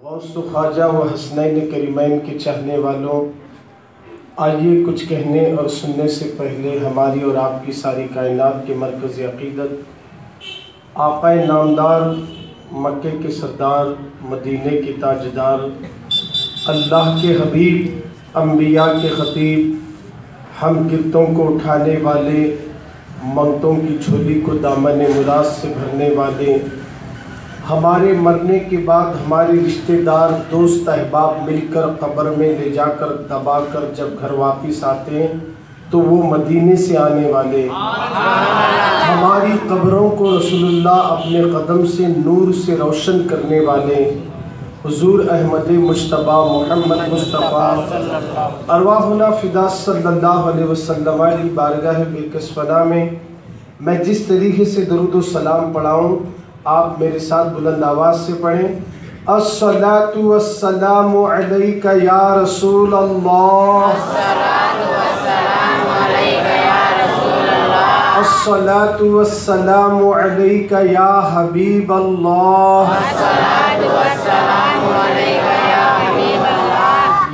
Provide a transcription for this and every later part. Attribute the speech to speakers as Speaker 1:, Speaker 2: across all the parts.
Speaker 1: غوث و خواجہ و حسنین کریمین کے چاہنے والوں، آئیے کچھ کہنے اور سننے سے پہلے ہماری اور آپ کی ساری کائنات کے مرکز عقیدت آقا نامدار، مکے کے سردار، مدینے کے تاجدار، اللہ کے حبیب، انبیاء کے خطیب، ہم گرتوں کو اٹھانے والے، منگتوں کی جھولی کو دامن مراد سے بھرنے والے، ہمارے مرنے کے بعد ہمارے رشتہ دار، دوست احباب مل کر قبر میں لے جا کر دبا کر جب گھر واپس آتے ہیں تو وہ مدینے سے آنے والے، ہماری قبروں کو رسول اللہ اپنے قدم سے نور سے روشن کرنے والے، حضور احمد مجتبی محمد مصطفیٰ ارواحنا فدا صلی اللہ علیہ وسلم کی بارگاہ بے کس فنا میں میں جس طریقے سے درود و سلام پڑھاؤں آپ میرے ساتھ بلند آواز سے پڑھیں۔ الصلاۃ والسلام علیک یا رسول اللہ، الصلاۃ والسلام علیک یا حبیب اللہ۔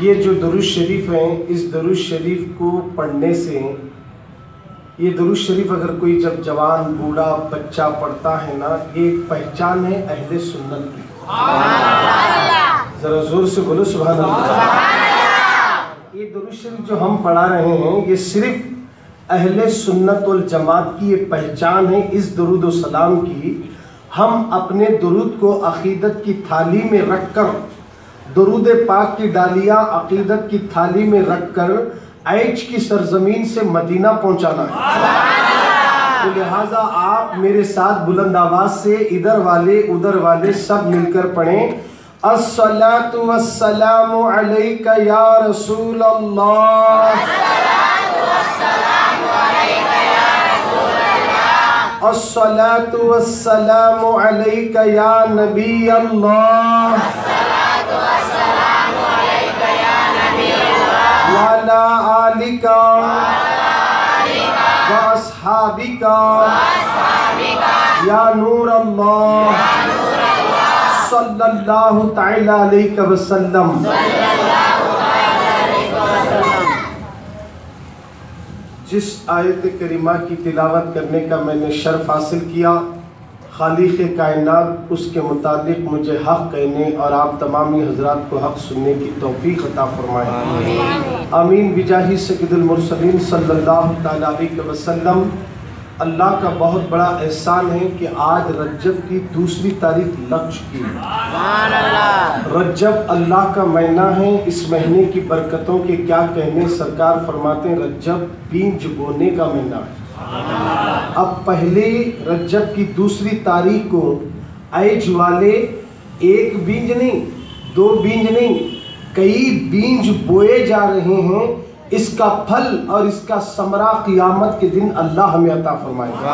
Speaker 1: یہ جو درود شریف ہیں، اس درود شریف کو پڑھنے سے، یہ درود شریف اگر کوئی جب جوان، بوڑھا، بچہ پڑھتا ہے نا، یہ ایک پہچان ہے اہل سنت کی۔ ذرا زور سے بولو سبحان اللہ۔ یہ درود شریف جو ہم پڑھا رہے ہیں، یہ صرف اہل سنت والجماعت کی یہ پہچان ہے۔ اس درود و سلام کی ہم اپنے درود کو عقیدت کی تھالی میں رکھ کر، درود پاک کی ڈالیاں عقیدت کی تھالی میں رکھ کر ایچ کی سرزمین سے مدینہ پہنچانا ہے۔ تو لہٰذا آپ میرے ساتھ بلند آواز سے ادھر والے ادھر والے سب مل کر پڑھیں۔ الصلاۃ والسلام علیک یا رسول اللہ، الصلاۃ والسلام علیک یا نبی اللہ، وعلا آلک واصحابک یا نور اللہ، صلی اللہ تعالی علیہ وسلم۔ جس آیت کریمہ کی تلاوت کرنے کا میں نے شرف حاصل کیا، خالق کائنات اس کے متعلق مجھے حق کہنے اور آپ تمامی حضرات کو حق سننے کی توفیق عطا فرمائے، آمین بجاہ سید المرسلین صلی اللہ تعالی علیہ وسلم۔ اللہ کا بہت بڑا احسان ہے کہ آج رجب کی 2 تاریخ لگ چکی ہے۔ رجب اللہ کا مہینہ ہے، اس مہینے کی برکتوں کے کیا کہنے، سرکار فرماتے ہیں رجب بیج بونے کا مہینہ ہے۔ اب پہلے رجب کی 2 تاریخ کو ایج والے 1 بیج نہیں، 2 بیج نہیں، کئی بیج بوئے جا رہے ہیں۔ اس کا پھل اور اس کا ثمرہ قیامت کے دن اللہ ہمیں عطا فرمائے گا۔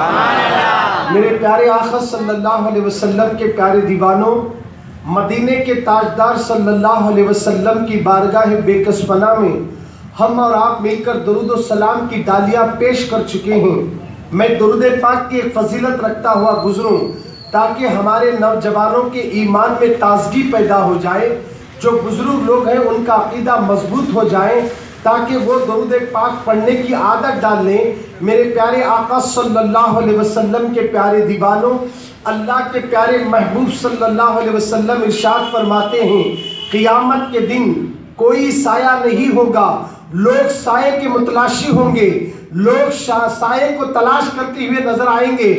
Speaker 1: میرے پیارے آقا صلی اللہ علیہ وسلم کے پیارے دیوانوں، مدینے کے تاجدار صلی اللہ علیہ وسلم کی بارگاہ بے کس فنا میں ہم اور آپ مل کر درود و سلام کی ڈالیاں پیش کر چکے ہیں۔ میں درود پاک کی ایک فضیلت رکھتا ہوا گزروں تاکہ ہمارے نوجوانوں کے ایمان میں تازگی پیدا ہو جائے، جو بزرگ لوگ ہیں ان کا عقیدہ مضبوط ہو جائے، تاکہ وہ درود پاک پڑھنے کی عادت ڈال لیں۔ میرے پیارے آقا صلی اللہ علیہ وسلم کے پیارے دیوانوں، اللہ کے پیارے محبوب صلی اللہ علیہ وسلم ارشاد فرماتے ہیں قیامت کے دن کوئی سایہ نہیں ہوگا، لوگ سائے کے متلاشی ہوں گے، لوگ سائے کو تلاش کرتے ہوئے نظر آئیں گے،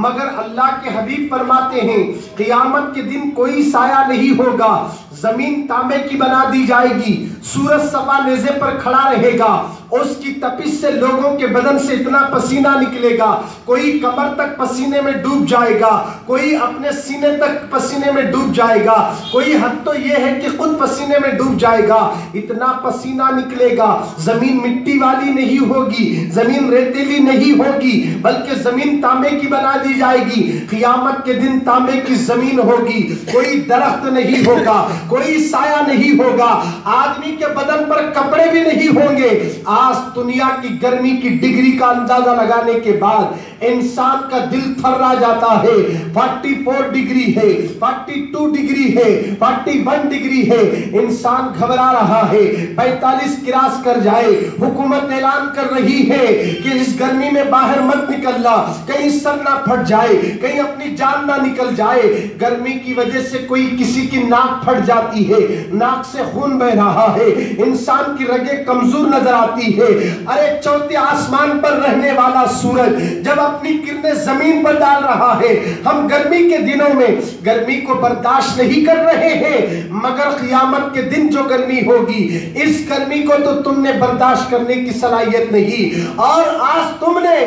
Speaker 1: مگر اللہ کے حبیب فرماتے ہیں قیامت کے دن کوئی سایہ نہیں ہوگا، زمین تانبے کی بنا دی جائے گی، سورج صفا نیزے پر کھڑا رہے گا، اس کی تپش سے لوگوں کے بدن سے اتنا پسینہ نکلے گا، کوئی کمر تک پسینے میں ڈوب جائے گا، کوئی اپنے سینے تک پسینے میں ڈوب جائے گا، کوئی حد تو یہ ہے کہ خود پسینے میں ڈوب جائے گا، اتنا پسینہ نکلے گا۔ زمین مٹی والی نہیں ہوگی، زمین ریتیلی نہیں ہوگی، بلکہ زمین تانبے کی بنا دی جائے گی. قیامت کے دن تانبے کی زمین ہوگی, کوئی درخت نہیں ہوگا, کوئی سایہ نہیں ہوگا, آدمی کے بدن پر کپڑے بھی نہیں ہوں گے. آج دنیا کی گرمی کی ڈگری کا اندازہ لگانے کے بعد انسان کا دل تھرا جاتا ہے. 44 ڈگری ہے, 42 ڈگری ہے, 41 ڈگری ہے. انسان گھبرا رہا ہے, 45 کراس کر جائے. حکومت اعلان کر رہی ہے کہ اس گرمی میں باہر مت نکلنا, کہیں سر نہ پھٹ جائے, کہیں اپنی جان نہ نکل جائے. گرمی کی وجہ سے کوئی کسی کی ناک پھٹ جاتی ہے, ناک سے خون بہ رہا ہے, انسان کی رگیں کمزور نظر آتی ہے. ارے چوتھے آسمان پر رہنے والا سورج جب اپنی کرنیں زمین پر ڈال رہا ہے, ہم گرمی کے دنوں میں گرمی کو برداشت نہیں کر رہے ہیں, مگر قیامت کے دن جو گرمی ہوگی, اس گرمی کو تو تم نے برداشت کرنے کی صلاحیت نہیں. اور آج تم نے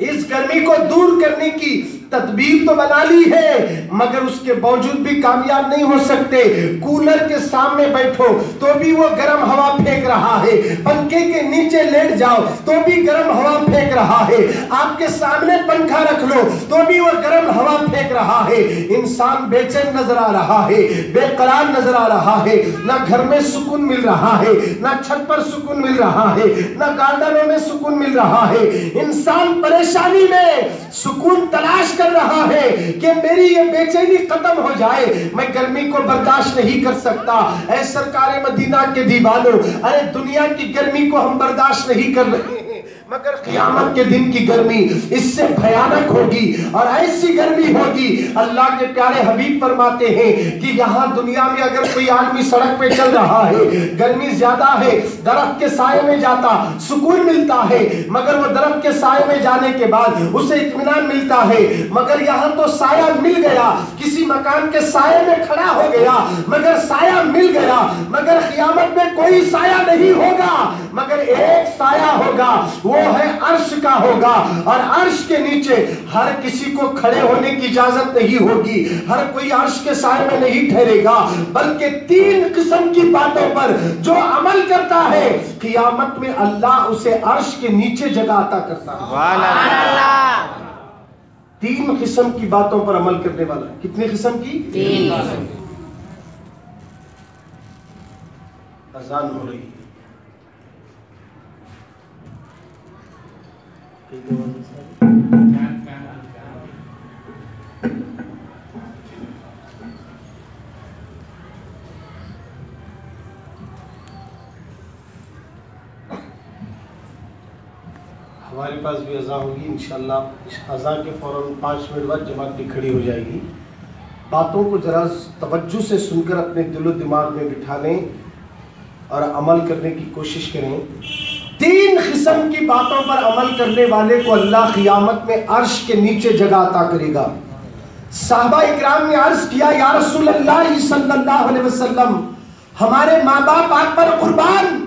Speaker 1: اس گرمی کو دور کرنے کی تدبیر تو بنا لی ہے, مگر اس کے باوجود بھی کامیاب نہیں ہو سکتے. کولر کے سامنے بیٹھو تو بھی وہ گرم ہوا پھینک رہا ہے, پنکھے کے نیچے لیٹ جاؤ تو بھی گرم ہوا پھینک رہا ہے, آپ کے سامنے پنکھا رکھ لو تو بھی وہ گرم ہوا پھینک رہا ہے. انسان بے چین نظر آ رہا ہے, بے قرار نظر آ رہا ہے, نہ گھر میں سکون مل رہا ہے, نہ چھت پر سکون مل رہا ہے, نہ گارڈنوں میں سکون مل رہا ہے. انسان پریشانی میں سکون تلاش کر رہا ہے کہ میری یہ بے چینی ختم ہو جائے, میں گرمی کو برداشت نہیں کر سکتا. اے سرکار مدینہ کے دیوانوں, ارے دنیا کی گرمی کو ہم برداشت نہیں کر رہے ہیں, مگر قیامت کے دن کی گرمی اس سے بھیانک ہوگی اور ایسی گرمی ہوگی. اللہ کے پیارے حبیب فرماتے ہیں کہ یہاں دنیا میں اگر کوئی آدمی سڑک پہ چل رہا ہے, گرمی زیادہ ہے, درخت کے سائے میں جاتا سکون ملتا ہے, مگر وہ درخت کے سائے میں جانے کے بعد اسے اطمینان ملتا ہے. مگر یہاں تو سایہ مل گیا, کسی مکان کے سائے میں کھڑا ہو گیا, مگر سایہ مل گیا, مگر قیامت میں کوئی سایہ نہیں ہوگا, مگر ایک سایہ ہوگا, وہ ہے عرش کا ہوگا. اور عرش کے نیچے ہر کسی کو کھڑے ہونے کی اجازت نہیں ہوگی, ہر کوئی عرش کے سائے میں نہیں ٹھہرے گا, بلکہ 3 قسم کی باتوں پر جو عمل کرتا ہے قیامت میں اللہ اسے عرش کے نیچے جگہ عطا کرتا ہے. سبحان اللہ. 3 قسم کی باتوں پر عمل کرنے والا. کتنی قسم کی؟ 3 قسم. اذان ہو رہی ہے. ہمارے پاس بھی اذان ہوگی انشاءاللہ. اذان کے فوراً 5 منٹ بعد جماعت بھی کھڑی ہو جائے گی. باتوں کو ذرا توجہ سے سن کر اپنے دل و دماغ میں بٹھانے اور عمل کرنے کی کوشش کریں. 3 قسم کی باتوں پر عمل کرنے والے کو اللہ قیامت میں عرش کے نیچے جگہ عطا کرے گا. صحابہ اکرام نے عرض کیا, یا رسول اللہ صلی اللہ علیہ وسلم, ہمارے ماں باپ آپ پر قربان,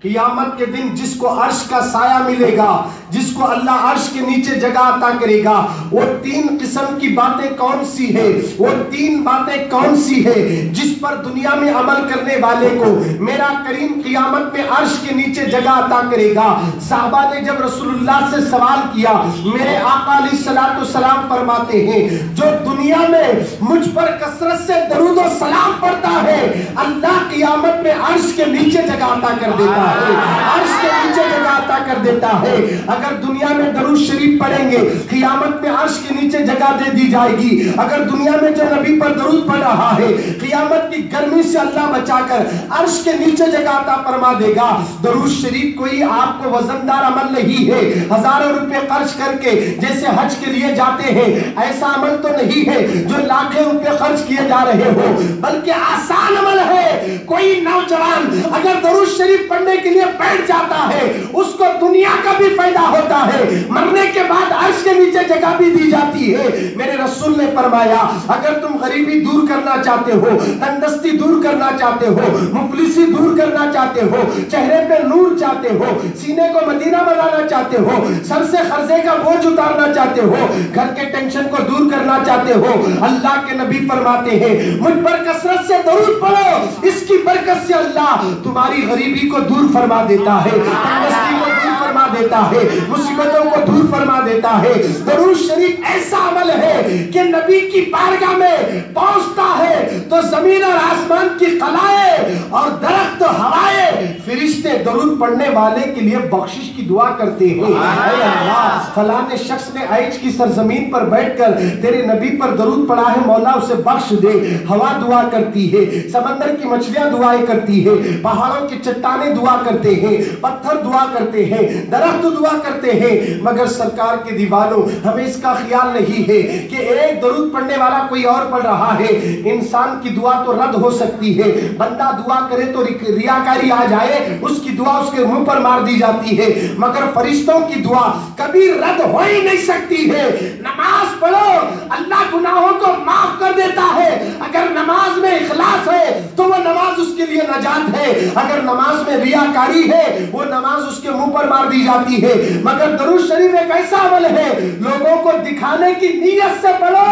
Speaker 1: قیامت کے دن جس کو عرش کا سایہ ملے گا, جس کو اللہ عرش کے نیچے جگہ عطا کرے گا, وہ 3 قسم کی باتیں کون سی ہے؟ وہ 3 باتیں کون سی ہے جس پر دنیا میں عمل کرنے والے کو میرا کریم قیامت میں عرش کے نیچے جگہ عطا کرے گا؟ صحابہ نے جب رسول اللہ سے سوال کیا, میرے آقا علیہ الصلوۃ والسلام فرماتے ہیں, جو دنیا میں مجھ پر کثرت سے درود و سلام پڑھتا ہے, اللہ قیامت میں عرش کے نیچے جگہ عطا کر دیتا ہے, عرش کے نیچے جگہ عطا کر دیتا ہے. اگر دنیا میں درود شریف پڑھیں گے قیامت میں عرش کے نیچے جگہ دے دی جائے گی. اگر دنیا میں جو نبی پر درود پڑھ رہا ہے قیامت کی گرمی سے اللہ بچا کر عرش کے نیچے جگہ عطا فرما دے گا. درود شریف کوئی آپ کو وزندار عمل نہیں ہے, ہزاروں روپے خرچ کر کے جیسے حج کے لیے جاتے ہیں ایسا عمل تو نہیں ہے جو لاکھوں روپے خرچ کیے جا رہے ہو, بلکہ آسان عمل ہے. کوئی نوجوان اگر درود شریف پڑھنے کے لیے بیٹھ جاتا ہے اس کو دنیا کا بھی فائدہ ہوتا ہے, مرنے کے بعد عرش کے نیچے جگہ بھی دی جاتی ہے. میرے رسول نے فرمایا, اگر تم غریبی دور کرنا چاہتے ہو, تندرستی دور کرنا چاہتے ہو, مفلسی دور کرنا چاہتے ہو, چہرے پہ نور چاہتے ہو, سینے کو مدینہ بنانا چاہتے ہو, سر سے قرضے کا بوجھ اتارنا چاہتے ہو, گھر کے ٹینشن کو دور کرنا چاہتے ہو, اللہ کے نبی فرماتے ہیں مجھ پر کثرت سے درود پڑھو, اس کی برکت سے اللہ تمہاری غریبی کو دور فرما دیتا ہے, تندرستی کو دور فرما دیتا ہے, مصیبتوں کو دور فرما دیتا ہے. درود شریف ایسا عمل ہے کہ نبی کی بارگاہ میں پہنچتا ہے تو زمین اور آسمان کی خلائیں اور درخت ہوائیں فرشتے درود پڑھنے والے کے لیے بخشش کی دعا کرتے ہیں. اے اللہ, فلاں شخص نے ایج کی سرزمین پر بیٹھ کر تیرے نبی پر درود پڑھا ہے, مولا اسے بخش دے. ہوا دعا کرتی ہے, سمندر کی مچھلیاں دعائیں کرتی ہے, پہاڑوں کی چٹانیں دعا کرتے ہیں, پتھر دعا کرتے ہیں, درخت دعا کرتے ہیں. مگر سرکار کے دیوانوں, ہمیں اس کا خیال نہیں ہے کہ ایک درود پڑھنے والا کوئی اور پڑھ رہا ہے. انسان کی دعا تو رد ہو سکتی ہے, بندہ دعا کرے تو ریاکاری آ جائے, اس کی دعا اس کے منہ پر مار دی جاتی ہے, مگر فرشتوں کی دعا کبھی رد ہو ہی نہیں سکتی ہے. نماز پڑھو, اللہ گناہوں کو معاف کر دیتا ہے. اگر نماز میں اخلاص ہے تو وہ نماز اس کے لیے نجات ہے, اگر نماز میں ریاکاری ہے وہ نماز اس کے منہ پر مار دی جاتی ہے. مگر درود شریف ایک ایسا عمل ہے, لوگوں کو دکھانے کی نیت سے پڑھو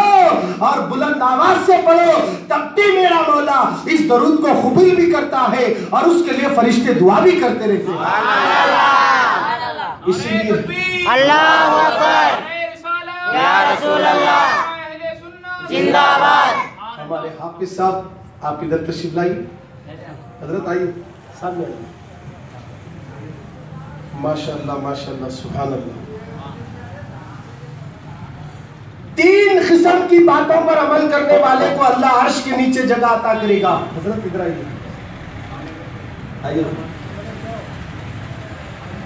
Speaker 1: اور بلند آواز سے پڑھو, تب بھی میرا مولا اس درود کو قبول بھی کرتا ہے اور اس کے لیے فرشتے دعا بھی کرتے رہتے ہیں. اسی لیے
Speaker 2: اللہ اکبر, یا رسول اللہ, زندہ باد.
Speaker 1: ہمارے حافظ صاحب آپ ادھر تشریف لائیے, حضرت آئیے سامنے آئیے. ماشاءاللہ ماشاءاللہ سبحان اللہ. 3 قسم کی باتوں پر عمل کرنے والے کو اللہ عرش کے نیچے جگہ عطا کرے گا. حضرت ادھر آئیے, آئیے.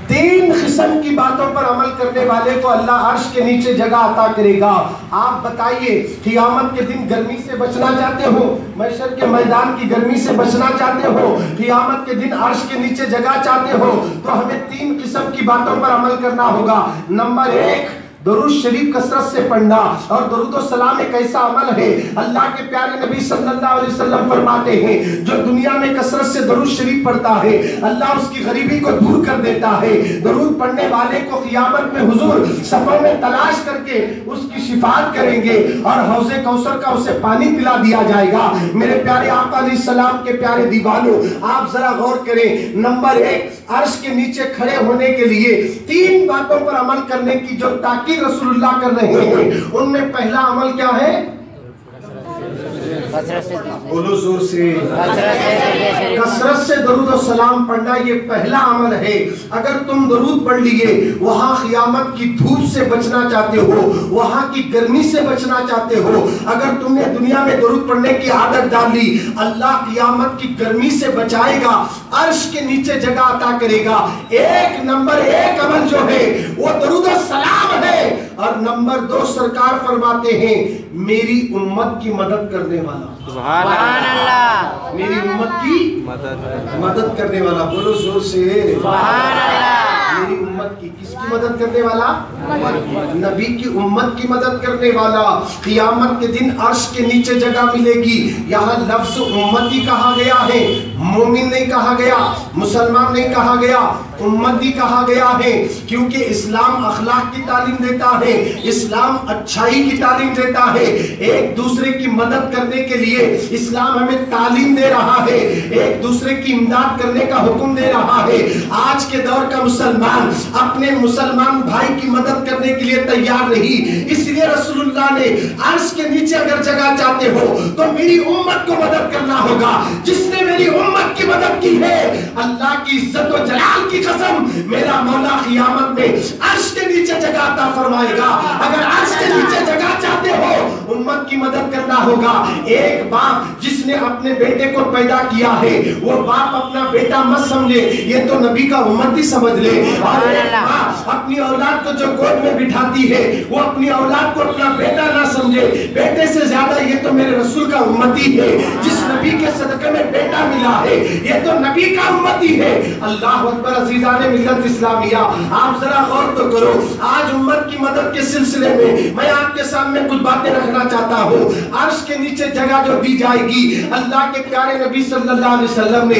Speaker 1: 3 قسم کی باتوں پر عمل کرنے والے کو اللہ عرش کے نیچے جگہ عطا کرے گا. آپ بتائیے, قیامت کے دن گرمی سے بچنا چاہتے ہو, محشر کے میدان کی گرمی سے بچنا چاہتے ہو, قیامت کے دن عرش کے نیچے جگہ چاہتے ہو, تو ہمیں 3 قسم کی باتوں پر عمل کرنا ہوگا. نمبر 1, درود شریف کثرت سے پڑھنا. اور درود و سلام ایک ایسا عمل ہے, اللہ کے پیارے نبی صلی اللہ علیہ وسلم فرماتے ہیں, جو دنیا میں کثرت سے درود شریف پڑھتا ہے اللہ اس کی غریبی کو دور کر دیتا ہے. درود پڑھنے والے کو قیامت میں حضور صفوں میں تلاش کر کے اس کی شفاعت کریں گے اور حوض کوثر کا اسے پانی پلا دیا جائے گا. میرے پیارے آقا علیہ السلام کے پیارے دیوانوں, آپ ذرا غور کریں. نمبر 1, عرش کے نیچے کھڑے ہونے کے لیے 3 باتوں پر عمل کرنے کی جو تاکید رسول اللہ کر رہے ہیں, ان میں پہلا عمل کیا ہے؟ بولو زور سے, کثرت سے درود و سلام پڑھنا, یہ پہلا عمل ہے. اگر تم درود پڑھ لیے, وہاں قیامت کی دھوپ سے بچنا چاہتے ہو, وہاں کی گرمی سے بچنا چاہتے ہو, اگر تم نے دنیا میں درود پڑھنے کی عادت ڈال لی, اللہ قیامت کی گرمی سے بچائے گا, عرش کے نیچے جگہ عطا کرے گا. نمبر 1 عمل جو ہے وہ درود و سلام ہے. اور نمبر 2, سرکار فرماتے ہیں, میری امت کی مدد کرنے والا.
Speaker 2: سبحان اللہ,
Speaker 1: میری امت کی مدد کرنے والا. بولو زور سے,
Speaker 2: سبحان اللہ.
Speaker 1: میری امت کی, کس کی مدد کرنے والا؟ نبی کی امت کی مدد کرنے والا. قیامت کے دن عرش کے نیچے جگہ ملے گی. یہاں لفظ امتی کہا گیا ہے, مومن نہیں کہا گیا, مسلمان نہیں کہا گیا, امتی کہا گیا ہے, کیونکہ اسلام اخلاق کی تعلیم دیتا ہے, اسلام اچھائی کی تعلیم دیتا ہے. ایک دوسرے کی مدد کرنے کے لیے اسلام ہمیں تعلیم دے رہا ہے, ایک دوسرے کی امداد کرنے کا حکم دے رہا ہے. آج کے دور کا مسلمان اپنے مسلمان بھائی کی مدد کرنے کے لیے تیار نہیں. اس لیے رسول اللہ نے عرش کے نیچے اگر جگہ چاہتے ہو تو میری امت کو مدد کرنا ہوگا. جس نے میری امت کی مدد کی ہے, اللہ کی عزت و جلال کی قسم, میرا مولا قیامت میں عرش کے نیچے جگہ عطا فرمائے گا. اگر عرش کے نیچے جگہ چاہتے ہو, امت کی مدد کرنا ہوگا. ایک باپ جس نے اپنے بیٹے کو پیدا کیا ہے, وہ باپ اپنا بیٹا مت سمجھے, یہ تو نبی کا امتی سمجھ لے. اور ایک ماں اپنی اولاد کو جو گود میں بٹھاتی ہے, وہ اپنی اولاد کو اپنا بیٹا نہ سمجھے, بیٹے سے زیادہ یہ تو میرے رسول کا امتی ہے. جس نبی کے صدقے میں بیٹا ملا ہے, یہ تو نبی کا امتی ہے. اللہ اکبر. عزیزان ملت اسلامیہ, آپ ذرا غور تو کرو. آج امت کی مدد کے سلسلے میں آپ کے سامنے کچھ باتیں رکھنا چاہتا ہوں. عرش کے نیچے جگہ جو دی جائے گی, اللہ کے پیارے نبی صلی اللہ علیہ وسلم نے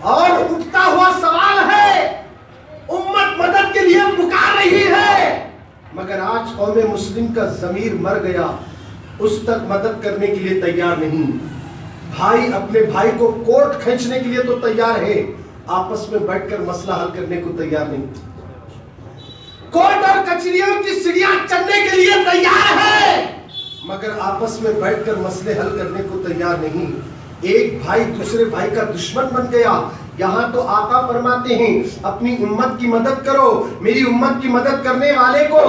Speaker 1: اور اٹھتا ہوا سوال ہے، امت مدد کے لیے پکار رہی ہے، مگر آج قوم مسلم کا ضمیر مر گیا، اس تک مدد کرنے کے لیے تیار نہیں۔ بھائی اپنے بھائی کو کوٹ کھینچنے کے لیے تو تیار ہے، آپس میں بیٹھ کر مسئلہ حل کرنے کو تیار نہیں۔ کوٹ اور کچہریوں کی سیڑھیاں چڑھنے کے لیے تیار ہے، مگر آپس میں بیٹھ کر مسئلے حل کرنے کو تیار نہیں۔ ایک بھائی دوسرے بھائی کا دشمن بن گیا۔ یہاں تو آقا فرماتے ہیں اپنی امت کی مدد کرو، میری امت کی مدد کرنے والے کو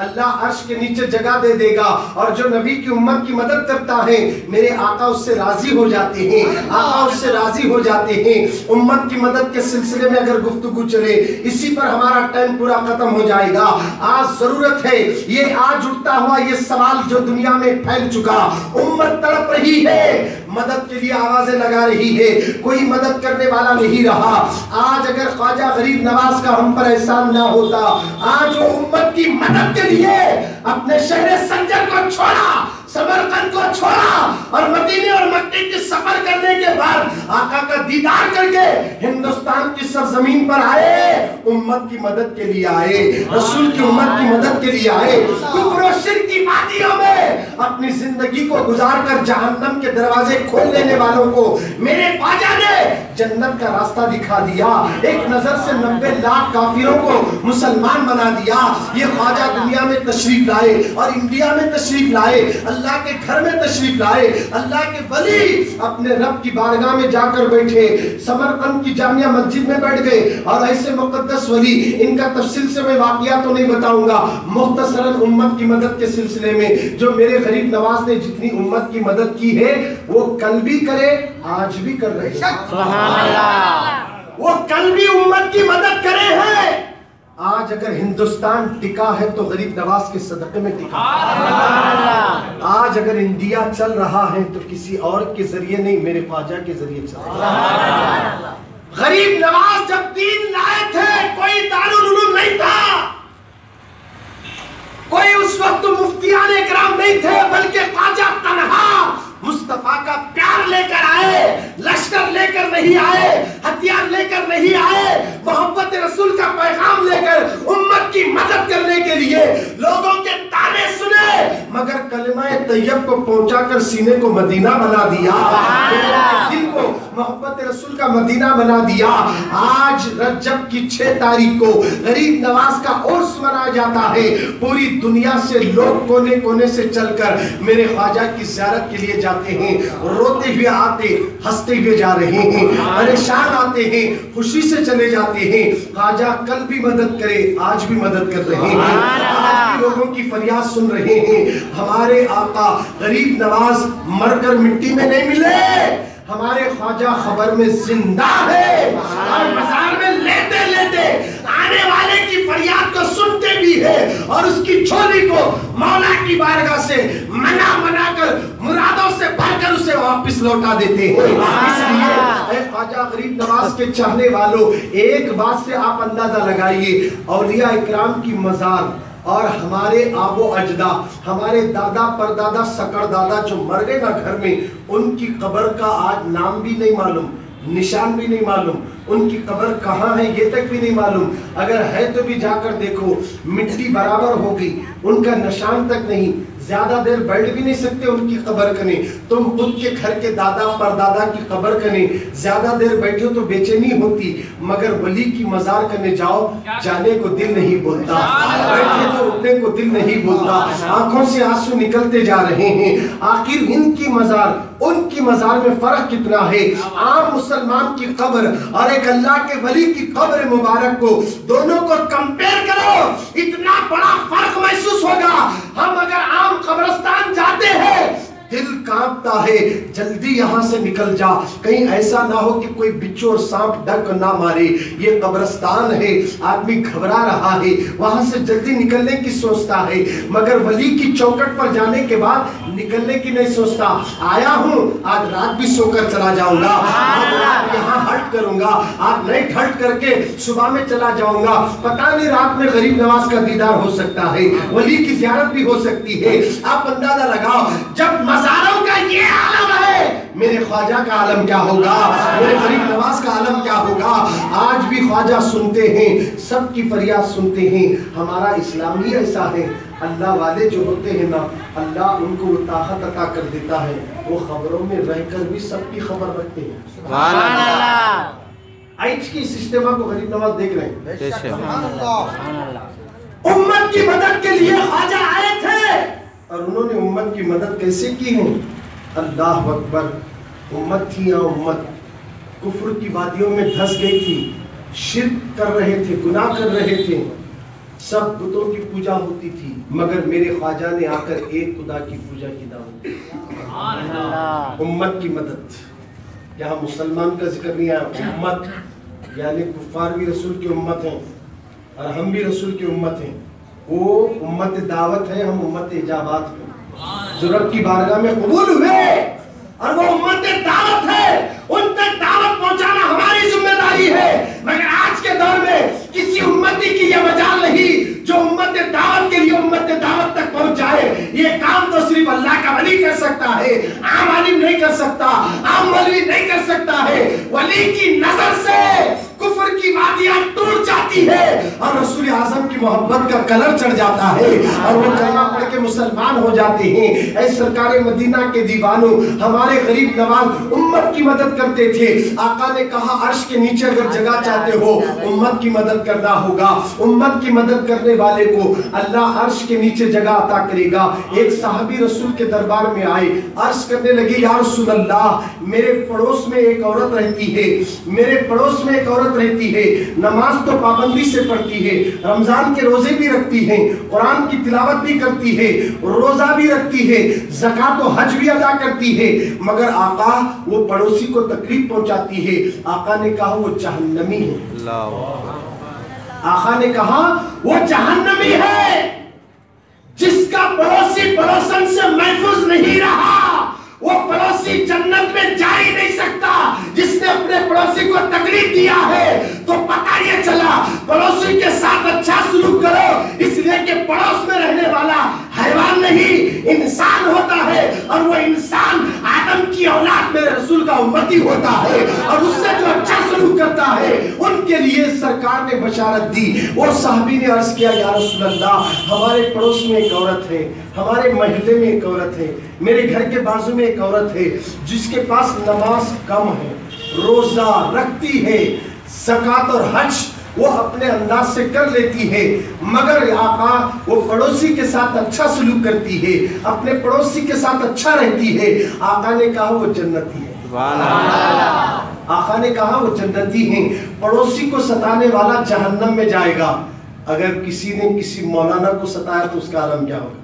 Speaker 1: اللہ عرش کے نیچے جگہ دے دے گا، اور جو نبی کی امت کی مدد کرتا ہے میرے آقا اس سے راضی ہو جاتے ہیں، آقا اس سے راضی ہو جاتے ہیں۔ امت کی مدد کے سلسلے میں اگر گفتگو چلے، اسی پر ہمارا ٹائم پورا ختم ہو جائے گا۔ آج ضرورت ہے، یہ آج اٹھتا ہوا یہ سوال جو دنیا میں پھیل چکا، امت تڑپ رہی ہے، مدد کے لیے آوازیں لگا رہی ہے، کوئی مدد کرنے والا نہیں رہا۔ آج اگر خواجہ غریب نواز کا ہم پر احسان نہ ہوتا، آج وہ امت کی مدد کے لیے اپنے شہر سنجر کو چھوڑا، سمرقند کو چھوڑا، اور مدینے اور مکے کی سفر کرنے کے بعد آقا کا دیدار کر کے ہندوستان کی سرزمین پر آئے، امت کی مدد کے لیے آئے، رسول کی امت کی مدد کے لیے آئے۔ کفر و شرک کی وادیوں میں اپنی زندگی کو گزار کر جہنم کے دروازے کھول لینے والوں کو میرے خواجہ نے جنت کا راستہ دکھا دیا، ایک نظر سے 90 لاکھ کافروں کو مسلمان بنا دیا۔ یہ خواجہ دنیا میں تشریف لائے اور انڈیا میں تشریف لائے، اللہ کے گھر میں تشریف لائے، اللہ کے ولی اپنے رب کی بارگاہ میں جا کر بیٹھے، سمرقند کی جامعہ مسجد میں بیٹھ گئے، اور ایسے مقدس ولی، ان کا تفصیل سے میں واقعہ تو نہیں بتاؤں گا، مختصراً امت کی مدد کے سلسلے میں جو میرے غریب نواز نے جتنی امت کی مدد کی ہے وہ کل بھی کرے، آج بھی کر رہے ہیں۔
Speaker 2: سبحان اللہ۔
Speaker 1: وہ کل بھی امت کی مدد کرے ہیں، آج اگر ہندوستان ٹکا ہے تو غریب نواز کے صدقے میں ٹکا۔ آج اگر انڈیا چل رہا ہے تو کسی اور کے ذریعے نہیں، میرے خواجہ کے ذریعے چل رہا ہے۔ غریب نواز جب دین لائے تھے کوئی دارالعلوم نہیں تھا، کوئی اس وقت مفتیان اکرام نہیں تھے، بلکہ خواجہ تنہا مصطفیٰ کا پیار لے کر آئے، لشکر لے کر نہیں آئے، ہتھیار لے کر نہیں آئے، محبت رسول کا پیغام لے کر امت کی مدد کرنے کے لیے لوگوں کے تانے سنے، مگر کلمہ طیب کو پہنچا کر سینے کو مدینہ بنا دیا، دل کو محبت رسول کا مدینہ بنا دیا۔ آج رجب کی 6 تاریخ کو غریب نواز کا عرس منایا جاتا ہے، پوری دنیا سے لوگ کونے کونے سے چل کر میرے خواجہ کی زیارت کے لیے جاتے ہیں، روتے ہوئے آتے، ہنستے ہوئے جا رہے ہیں، پریشان آتے ہیں، خوشی سے چلے جاتے ہیں۔ خواجہ کل بھی مدد کرے، آج بھی مدد کر رہے ہیں، آج بھی لوگوں کی فریاد سن رہے ہیں۔ ہمارے آقا غریب نواز مر کر مٹی میں نہیں ملے، ہمارے خواجہ خبر میں زندہ ہے، اور مزار میں لیتے لیتے آنے والے کی فریاد کو سنتے بھی ہے، اور اس کی جھولی کو مولا کی بارگاہ سے منا کر مرادوں سے بھر کر اسے واپس لوٹا دیتے ہیں۔ اس لیے اے خواجہ غریب نواز کے چاہنے والوں، ایک بات سے آپ اندازہ لگائیے، اولیاء اکرام کی مزار اور ہمارے آب و اجداد، ہمارے دادا پردادا سکڑ دادا جو مر گئے نا گھر میں، ان کی قبر کا آج نام بھی نہیں معلوم، نشان بھی نہیں معلوم، ان کی قبر کہاں ہے یہ تک بھی نہیں معلوم، اگر ہے تو بھی جا کر دیکھو، مٹی برابر ہو گئی، ان کا نشان تک نہیں، زیادہ دیر بیٹھ بھی نہیں سکتے ان کی قبر کنے۔ تم خود کے گھر کے دادا پردادا کی قبر کنے زیادہ دیر بیٹھو تو بے چینی ہوتی، مگر ولی کی مزار کنے جاؤ، جانے کو دل نہیں بولتا، بیٹھے تو اٹھنے کو دل نہیں بولتا، آنکھوں سے آنسو نکلتے جا رہے ہیں۔ آخر ان کی مزار ان کی مزار میں فرق کتنا ہے؟ عام مسلمان کی قبر اور ایک اللہ کے ولی کی قبر مبارک کو، دونوں کو کمپیر کرو، اتنا بڑا فرق محسوس ہوگا۔ ہم اگر عام قبرستان جاتے ہیں دل کانپتا ہے، جلدی یہاں سے نکل جا، کہیں ایسا نہ ہو کہ کوئی بچو اور سانپ ڈک نہ مارے، یہ قبرستان ہے، آدمی گھبرا رہا ہے، وہاں سے جلدی نکلنے کی سوچتا ہے، مگر ولی کی چوکٹ پر جانے کے بعد نکلنے کی نہیں سوچتا، آیا ہوں آج رات بھی سو کر چلا جاؤں گا، آج رات یہاں ہلٹ کروں گا، آج نائٹ ہلٹ کر کے صبح میں چلا جاؤں گا، پتہ نہیں رات میں غریب نواز کا دیدار ہو سکتا ہے، ولی کی زیارت بھی ہو سکتی ہے۔ آپ اندازہ لگاؤ، جب مزاروں کا یہ عالم ہے، میرے خواجہ کا عالم کیا ہوگا، میرے غریب نواز کا عالم کیا ہوگا۔ آج بھی خواجہ سنتے ہیں، سب کی فریاد سنتے ہیں۔ ہمارا اسلام ہی ایسا ہے، اللہ والے جو ہوتے ہیں نا، اللہ ان کو وہ طاقت عطا کر دیتا ہے، وہ خبروں میں رہ کر بھی سب کی خبر رکھتے ہیں۔
Speaker 2: سبحان اللہ۔
Speaker 1: آج کی سسٹمہ کو غریب نواز دیکھ رہے ہیں۔
Speaker 2: سبحان اللہ۔
Speaker 1: امت کی مدد کے لیے خواجہ آئے تھے، اور انہوں نے امت کی مدد کیسے کی ہے؟ اللہ اکبر۔ امت تھی یا امت کفر کی وادیوں میں دھس گئی تھی، شرک کر رہے تھے، گناہ کر رہے تھے، سب بتوں کی پوجا ہوتی تھی، مگر میرے خواجہ نے آ کر ایک خدا کی پوجا کی دعوت دی۔ امت کی مدد۔ یہاں مسلمان کا ذکر نہیں آیا، امت یعنی کفار بھی رسول کی امت ہیں اور ہم بھی رسول کی امت ہیں۔ وہ امت دعوت ہے، ہم امت اجابات ہیں، جو رب کی بارگاہ میں قبول ہوئے، اور وہ امت دعوت ہے، ان تک دعوت پہنچانا ہماری ذمہ داری ہے۔ مگر آج کے دور میں کسی امتی کی یہ مجال نہیں جو امت دعوت کے لیے امت دعوت تک پہنچ جائے۔ یہ کام تو صرف اللہ کا ولی کر سکتا ہے، عام عالم نہیں کر سکتا، عام مولوی نہیں کر سکتا ہے۔ ولی کی نظر سے کفر کی وادیاں ٹوٹ جاتی ہے اور رسول اعظم کی محبت کا کلر چڑھ جاتا ہے اور وہ کلمہ پڑھ کے مسلمان ہو جاتے ہیں۔ اے سرکار مدینہ کے دیوانوں، ہمارے غریب نواز امت کی مدد کرتے تھے۔ آقا نے کہا عرش کے نیچے اگر جگہ چاہتے ہو امت کی مدد کرنا ہوگا، امت کی مدد کرنے والے کو اللہ عرش کے نیچے جگہ عطا کرے گا۔ ایک صحابی رسول کے دربار میں آئے، عرض کرنے لگے یا رسول اللہ، میرے پڑوس میں ایک عورت رہتی ہے، میرے پڑوس میں ایک عورت رہتی ہے، نماز تو پابندی سے پڑھتی ہے، رمضان کے روزے بھی رکھتی ہے، قرآن کی تلاوت بھی کرتی ہے، روزہ بھی رکھتی ہے، زکوٰۃ و حج بھی ادا کرتی ہے، مگر آقا وہ پڑوسی کو تکلیف پہنچاتی ہے۔ آقا نے کہا وہ جہنمی ہے۔ آقا نے کہا وہ جہنمی ہے۔ جس کا پڑوسی پڑوسن سے محفوظ نہیں رہا وہ پڑوسی جنت میں جا ہی نہیں سکتا۔ جس نے اپنے پڑوسی کو تکلیف دیا ہے تو پتہ یہ چلا پڑوسی کے ساتھ اچھا سلوک کرو، اس لیے کہ پڑوس میں رہنے والا حیوان نہیں انسان ہوتا ہے، اور وہ انسان آدم کی اولاد میرے رسول کا امتی ہوتا ہے، اور اس سے جو اچھا سلوک کرتا ہے ان کے لیے سرکار نے بشارت دی۔ وہ صحابی نے عرض کیا یا رسول اللہ، ہمارے پڑوس میں ایک عورت ہے، ہمارے محلے میں ایک عورت ہے، میرے گھر کے بازو میں ایک عورت ہے جس کے پاس نماز کم ہے، روزہ رکھتی ہے، زکوٰۃ اور حج وہ اپنے انداز سے کر لیتی ہے، مگر آقا وہ پڑوسی کے ساتھ اچھا سلوک کرتی ہے، اپنے پڑوسی کے ساتھ اچھا رہتی ہے۔ آقا نے کہا وہ جنتی ہے۔ آقا نے کہا وہ جنتی ہیں۔ پڑوسی کو ستانے والا جہنم میں جائے گا۔ اگر کسی نے کسی مولانا کو ستایا تو اس کا عالم کیا ہوگا؟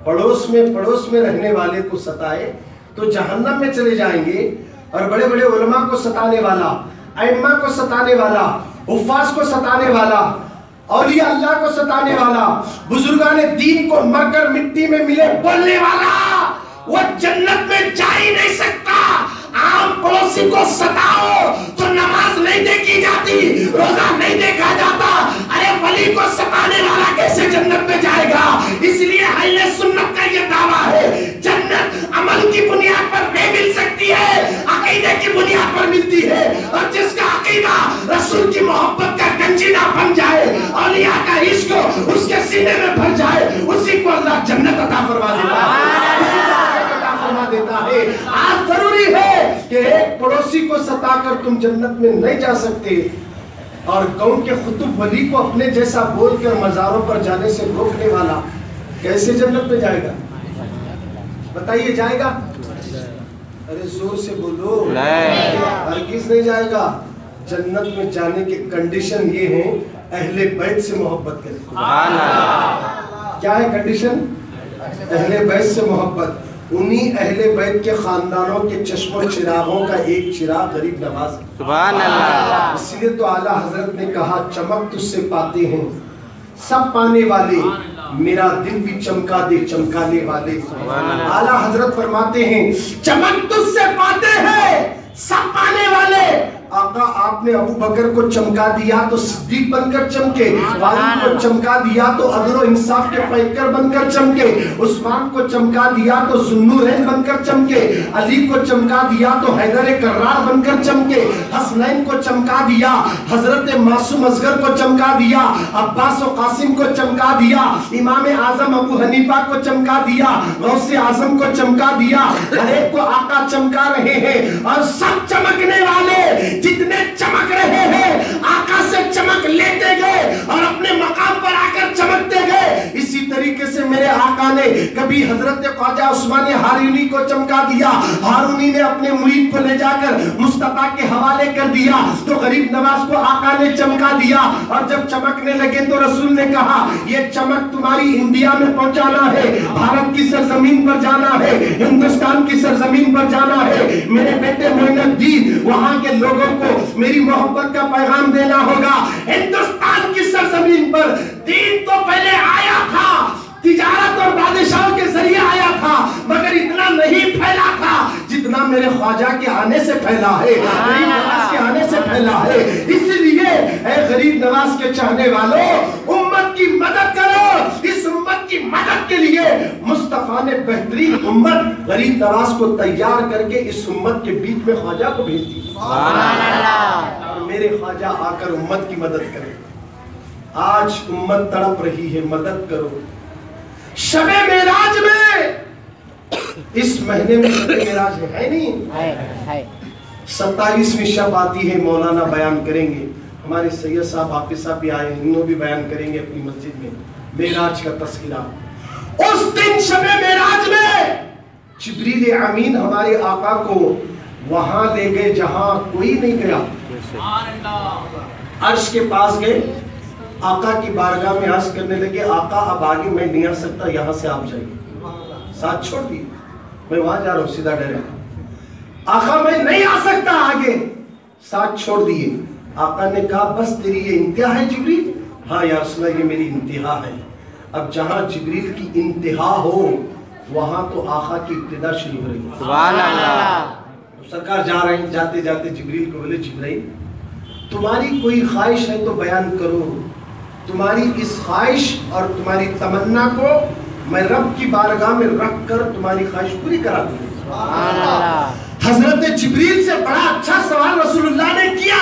Speaker 1: پڑوس میں رہنے والے کو ستائے تو جہنم میں چلے جائیں گے، اور بڑے بڑے علماء کو ستانے والا، ائمہ کو ستانے والا، حفاظ کو ستانے والا، اولیاء اللہ کو ستانے والا، بزرگان دین کو مر کر مٹی میں ملے بولنے والا، وہ جنت میں جا ہی نہیں سکتا۔ عام پڑوسی کو ستاؤ تو نماز نہیں دیکھی جاتی، روزہ نہیں دیکھا جاتا، ارے ولی کو ستانے والا کیسے جنت میں جائے گا؟ اس لیے اہل سنت کا یہ دعویٰ ہے جنت عمل کی بنیاد پر نہیں مل سکتی ہے، عقیدے کی بنیاد پر ملتی ہے، اور جس کا عقیدہ رسول کی محبت کا گنجینہ بن جائے، اولیاء کا عشق اس کے سینے میں بھر جائے، اسی کو اللہ جنت عطا فرما دیتا ہے۔ آج ضروری ہے کہ ایک پڑوسی کو ستا کر تم جنت میں نہیں جا سکتے، اور کون کے خطب ولی کو اپنے جیسا بول کر مزاروں پر جانے سے روکنے والا کیسے جنت میں جائے گا؟ بتائیے جائے گا؟ ارے زور سے بولو، ہرگز نہیں جائے گا۔ جنت میں جانے کی کنڈیشن یہ ہے اہل بیت سے محبت کریں۔ کیا ہے کنڈیشن؟ اہل بیت سے محبت۔ انہی اہل بیت کے خاندانوں کے چشم و چراغوں کا ایک چراغ غریب نواز ہے۔ سبحان اللہ۔ اس لیے تو اعلیٰ حضرت نے کہا چمک تجھ سے پاتے ہیں سب پانے والے، میرا دل بھی چمکا دے چمکانے والے۔ اعلیٰ حضرت فرماتے ہیں چمک تجھ سے پاتے ہیں سب پانے والے۔ آقا آپ نے ابو بکر کو چمکا دیا تو صدیق بن کر چمکے، فاروق کو چمکا دیا تو عدل و انصاف کے پیکر بن کر چمکے، عثمان کو چمکا دیا تو ذوالنورین بن کر چمکے، علی کو چمکا دیا تو حیدر کرار بن کر چمکے، حسنین کو چمکا دیا، حضرت معصوم اصغر کو چمکا دیا، عباس و قاسم کو چمکا دیا، امام اعظم ابو حنیفہ کو چمکا دیا، غوث اعظم کو چمکا دیا، ہر ایک کو آقا چمکا رہے ہیں، اور سب چمکنے والے جتنے چمک رہے ہیں آقا سے چمک لیتے گئے اور اپنے مقام پر آ کر چمکتے گئے۔ اسی طریقے سے میرے آقا نے کبھی حضرت خواجہ عثمان ہارونی کو چمکا دیا، ہارونی نے اپنے مرید کو لے جا کر مصطفیٰ کے حوالے کر دیا تو غریب نواز کو آقا نے چمکا دیا، اور جب چمکنے لگے تو رسول نے کہا یہ چمک تمہاری انڈیا میں پہنچانا ہے، بھارت کی سرزمین پر جانا ہے، ہندوستان کی سرزمین پر جانا ہے، میرے بیٹے معین الدین وہاں کے لوگوں کو میری محبت کا پیغام دینا ہوگا۔ ہندوستان کی سرزمین پر دین تو پہلے آیا تھا، تجارت اور بادشاہوں کے ذریعے آیا تھا، مگر اتنا نہیں پھیلا تھا جتنا میرے خواجہ کے آنے سے پھیلا ہے، غریب نواز کے آنے سے پھیلا ہے۔ اس لیے اے غریب نواز کے چاہنے والوں، امت کی مدد کرو۔ اس امت کی مدد کے لیے مصطفیٰ نے بہترین امت غریب نواز کو تیار کر کے اس امت کے بیچ میں خواجہ کو بھیج دی۔
Speaker 2: سبحان اللہ۔
Speaker 1: اور میرے خواجہ آ کر امت کی مدد کرے۔ آج امت تڑپ رہی ہے، مدد کرو۔ شب معراج میں، اس مہینے میں شب معراج ہے نہیں، 27ویں شب آتی ہے، مولانا بیان کریں گے، ہمارے سید صاحب حافظ صاحب بھی آئے ہیں، انہوں بھی بیان کریں گے اپنی مسجد میں معراج کا تذکرہ۔ اس دن شب معراج میں جبریل امین ہمارے آقا کو وہاں لے گئے جہاں کوئی نہیں گیا، عرش کے پاس گئے، آقا کی بارگاہ میں عرض کرنے لگے آقا اب آگے میں نہیں آ سکتا، یہاں سے آپ جائیے، ساتھ چھوڑ دیے، میں وہاں جا رہا ہوں سیدھا ڈرے، آقا میں نہیں آ سکتا آگے، ساتھ چھوڑ دیے۔ آقا نے کہا بس تیری یہ انتہا ہے جبریل؟ ہاں یا رسول اللہ یہ میری انتہا ہے۔ اب جہاں جبریل کی انتہا ہو وہاں تو آقا کی ابتدا شروع ہو رہی ہے۔
Speaker 2: سبحان اللہ۔
Speaker 1: سرکار جا رہے ہیں، جاتے جاتے جبریل کو بولے جبرائیل تمہاری کوئی خواہش ہے تو بیان کرو، تمہاری اس خواہش اور تمہاری تمنا کو میں رب کی بارگاہ میں رکھ کر تمہاری خواہش پوری کرا دوں۔
Speaker 2: سبحان اللہ۔
Speaker 1: حضرت جبریل سے بڑا اچھا سوال رسول اللہ نے کیا،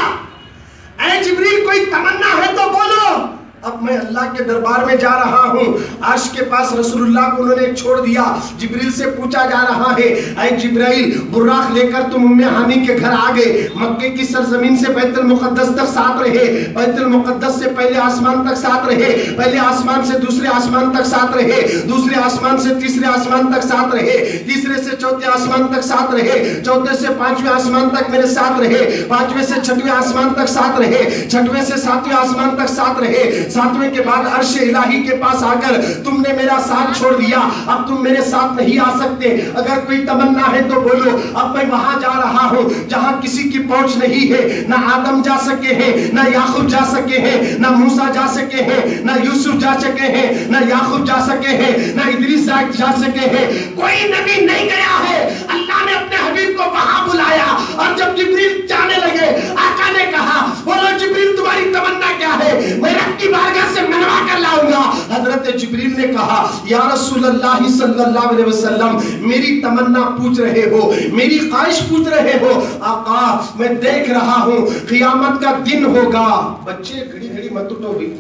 Speaker 1: اے جبریل کوئی تمنا ہے تو بولو۔ اب میں اللہ کے دربار میں جا رہا ہوں، عرش کے پاس رسول اللہ کو انہوں نے چھوڑ دیا، جبریل سے پوچھا جا رہا ہے اے جبرائیل براق لے کر تم ام ہانی کے گھر آگئے، مکے کی سرزمین سے بیت المقدس تک ساتھ رہے، بیت المقدس سے پہلے آسمان تک ساتھ رہے، پہلے آسمان سے دوسرے آسمان تک ساتھ رہے، دوسرے آسمان سے تیسرے آسمان تک ساتھ رہے، تیسرے سے چوتھے آسمان تک ساتھ رہے، چوتھے سے پانچویں آسمان تک میرے ساتھ رہے، پانچویں سے چھٹویں آسمان تک ساتھ رہے، چھٹویں سے ساتویں آسمان تک ساتھ رہے، ساتویں کے بعد عرش الہی کے پاس آ کر تم نے میرا ساتھ چھوڑ دیا، اب تم میرے ساتھ نہیں آ سکتے، اگر کوئی تمنا ہے تو بولو۔ اب میں وہاں جا رہا ہوں جہاں کسی کی پہنچ نہیں ہے، نہ آدم جا سکے ہیں، نہ یعقوب جا سکے ہیں، نہ موسیٰ جا سکے ہیں، نہ یوسف جا سکے ہیں، نہ یعقوب جا سکے ہیں، نہ ادریس جا سکے ہیں، کوئی نبی نہیں گیا ہے۔ اللہ نے اپنے حبیب کو وہاں بلایا، اور جب جبریل جانے لگے آقا نے کہا بولو جبریل تمہاری تمنا کیا ہے، میں رب کی بارگاہ سے منوا کر لاؤں گا۔ حضرت جبریل نے کہا یا رسول اللہ صلی اللہ علیہ وسلم میری تمنا پوچھ رہے ہو، میری خواہش پوچھ رہے ہو، آقا میں دیکھ رہا ہوں قیامت کا دن ہوگا۔ بچے گھڑی گھڑی مت اٹھو بھی،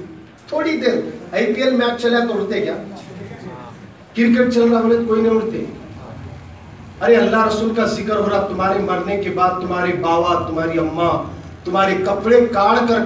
Speaker 1: تھوڑی دیر IPL میچ چلا تو اٹھتے کیا، کرکٹ چل رہا بولے کوئی نہیں اٹھتے، ارے اللہ رسول کا ذکر ہو رہا، تمہارے مرنے کے بعد تمہارے باوا تمہاری اماں تمہارے کپڑے کاڑ کر